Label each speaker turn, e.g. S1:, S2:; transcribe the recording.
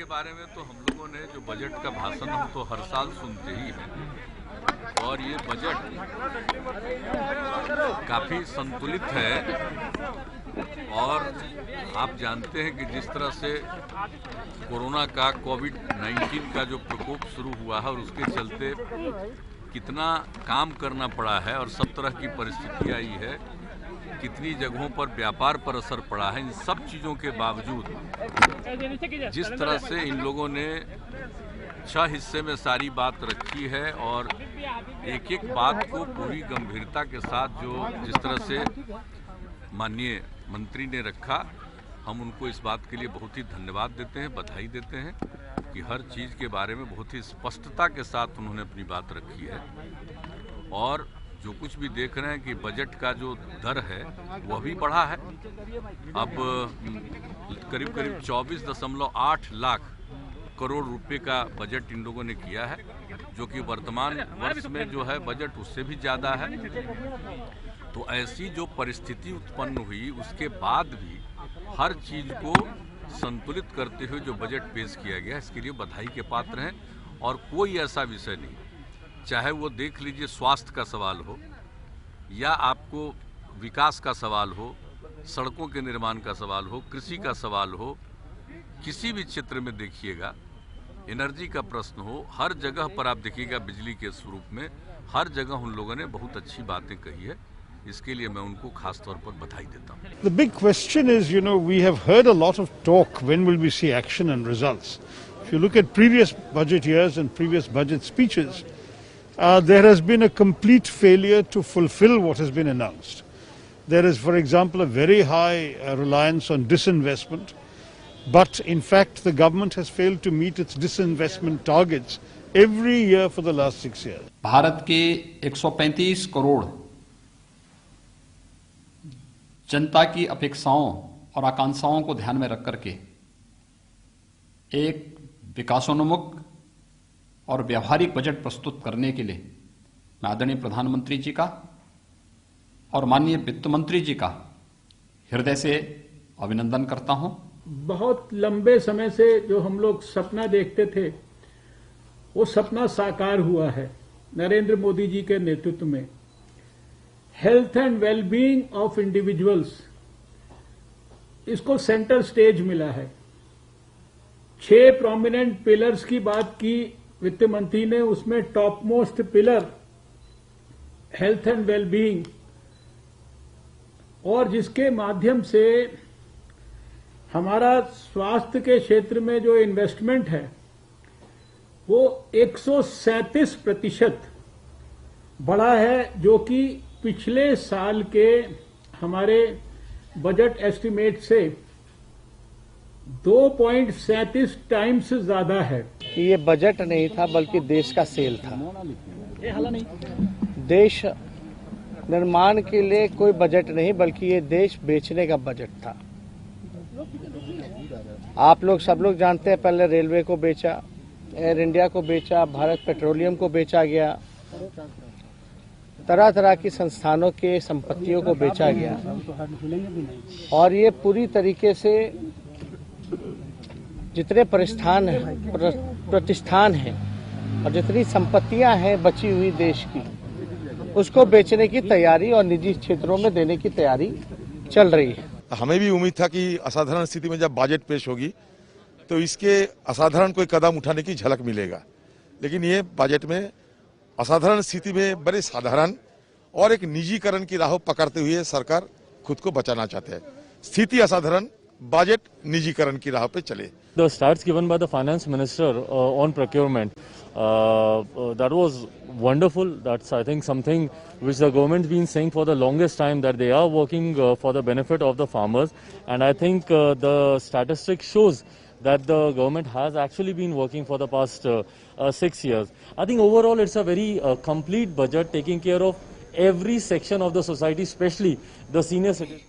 S1: के बारे में तो हम लोगों ने जो बजट का भाषण हम तो हर साल सुनते ही हैं और ये बजट काफ़ी संतुलित है। और आप जानते हैं कि जिस तरह से कोरोना का कोविड-19 का जो प्रकोप शुरू हुआ है और उसके चलते कितना काम करना पड़ा है और सब तरह की परिस्थिति आई है, कितनी जगहों पर व्यापार पर असर पड़ा है, इन सब चीज़ों के बावजूद जिस तरह से इन लोगों ने 6 हिस्से में सारी बात रखी है और एक एक बात को पूरी गंभीरता के साथ जो जिस तरह से माननीय मंत्री ने रखा, हम उनको इस बात के लिए बहुत ही धन्यवाद देते हैं, बधाई देते हैं कि हर चीज़ के बारे में बहुत ही स्पष्टता के साथ उन्होंने अपनी बात रखी है। और जो कुछ भी देख रहे हैं कि बजट का जो दर है वह भी बढ़ा है। अब करीब 24.8 लाख करोड़ रुपए का बजट इन लोगों ने किया है, जो कि वर्तमान वर्ष में जो है बजट उससे भी ज़्यादा है। तो ऐसी जो परिस्थिति उत्पन्न हुई उसके बाद भी हर चीज़ को संतुलित करते हुए जो बजट पेश किया गया, इसके लिए बधाई के पात्र हैं। और कोई ऐसा विषय नहीं, चाहे वो देख लीजिए स्वास्थ्य का सवाल हो या आपको विकास का सवाल हो, सड़कों के निर्माण का सवाल हो, कृषि का सवाल हो, किसी भी क्षेत्र में देखिएगा, एनर्जी का प्रश्न हो, हर जगह पर आप देखिएगा बिजली के स्वरूप में हर जगह उन लोगों ने बहुत अच्छी बातें कही है। इसके लिए मैं उनको खास तौर पर बधाई देता हूँ।
S2: The big question is, we have heard a lot of talk. When will we see action and results? If you look at previous budget years and previous budget speeches, there has been a complete failure to fulfill what has been announced. There is, for example, a very high reliance on disinvestment, but in fact the government has failed to meet its disinvestment targets every year for the last 6 years.
S3: Bharat के 135 करोड़ जनता की अपेक्षाओं और आकांक्षाओं को ध्यान में रख करके एक विकासोन्मुख और व्यावहारिक बजट प्रस्तुत करने के लिए मैं आदरणीय प्रधानमंत्री जी का और माननीय वित्त मंत्री जी का हृदय से अभिनंदन करता हूं।
S4: बहुत लंबे समय से जो हम लोग सपना देखते थे, वो सपना साकार हुआ है नरेंद्र मोदी जी के नेतृत्व में। Health and wellbeing of individuals, इसको सेंटर स्टेज मिला है। 6 प्रोमिनेंट पिलर्स की बात की वित्त मंत्री ने, उसमें top most pillar health and wellbeing, और जिसके माध्यम से हमारा स्वास्थ्य के क्षेत्र में जो इन्वेस्टमेंट है वो 137% बढ़ा है, जो कि पिछले साल के हमारे बजट एस्टिमेट से 2.37 टाइम्स ज्यादा है।
S5: ये बजट नहीं था बल्कि देश का सेल था। देश निर्माण के लिए कोई बजट नहीं बल्कि ये देश बेचने का बजट था। आप लोग सब लोग जानते हैं, पहले रेलवे को बेचा, एयर इंडिया को बेचा, भारत पेट्रोलियम को बेचा गया, तरह तरह की संस्थानों के संपत्तियों को बेचा गया। और ये पूरी तरीके से जितने प्रतिष्ठान हैं और जितनी संपत्तियां हैं बची हुई देश की, उसको बेचने की तैयारी और निजी क्षेत्रों में देने की तैयारी चल रही है।
S6: हमें भी उम्मीद था कि असाधारण स्थिति में जब बजट पेश होगी तो इसके असाधारण कोई कदम उठाने की झलक मिलेगा, लेकिन ये बजट में असाधारण स्थिति में बड़े साधारण और एक निजीकरण की राह पकड़ते हुए सरकार खुद को बचाना चाहते हैं। स्थिति असाधारण, बजट निजीकरण की राह पे चले।
S7: The stats given by the finance minister on procurement, that was wonderful. That's, I think, something which the government's been saying for the longest time, that they are working for the benefit of the farmers. And I think the statistic shows that the government has actually been working for the past 6 years. I think overall it's a very complete budget taking care of every section of the society, especially the senior citizens.